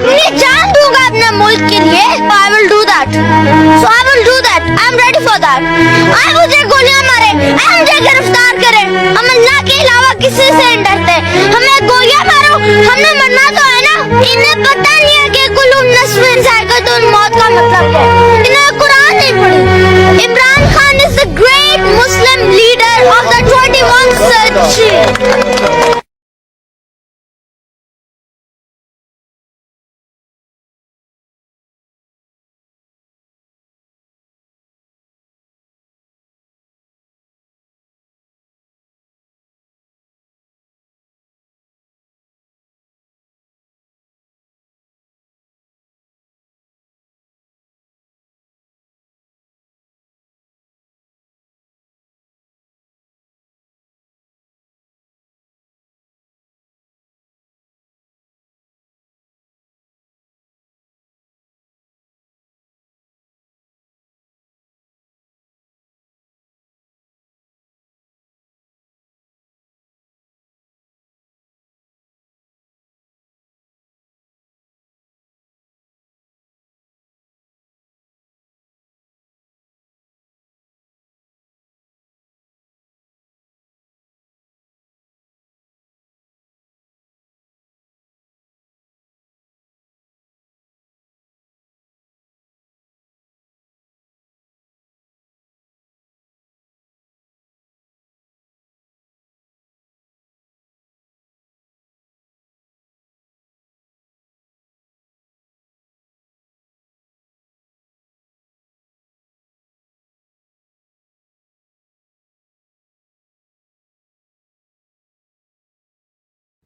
अपनी जान दूंगा अपने मुल्क के लिए। I will do that. So I will do that. I am ready for that. आए मुझे गोलियां मारे, आए मुझे गिरफ्तार करे। हम अल्लाह के अलावा किसी से नहीं डरते। हमें गोलियां मारो, हमने मरना तो है ना। इन्हें पता नहीं है कि कुल्लू नस्बिन साइकतुल मौत का मतलब क्या है। इन्हें कुरान नहीं पढ़ी। Imran Khan is the great Muslim leader of the 21st century.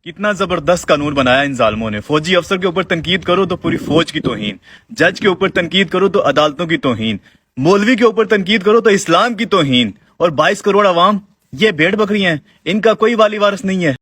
कितना जबरदस्त कानून बनाया इन जालमों ने। फौजी अफसर के ऊपर तनकीद करो तो पूरी फौज की तौहीन, जज के ऊपर तनकीद करो तो अदालतों की तौहीन, मौलवी के ऊपर तनकीद करो तो इस्लाम की तौहीन, और 22 करोड़ अवाम ये भेड़ बकरियां हैं, इनका कोई वाली वारिस नहीं है।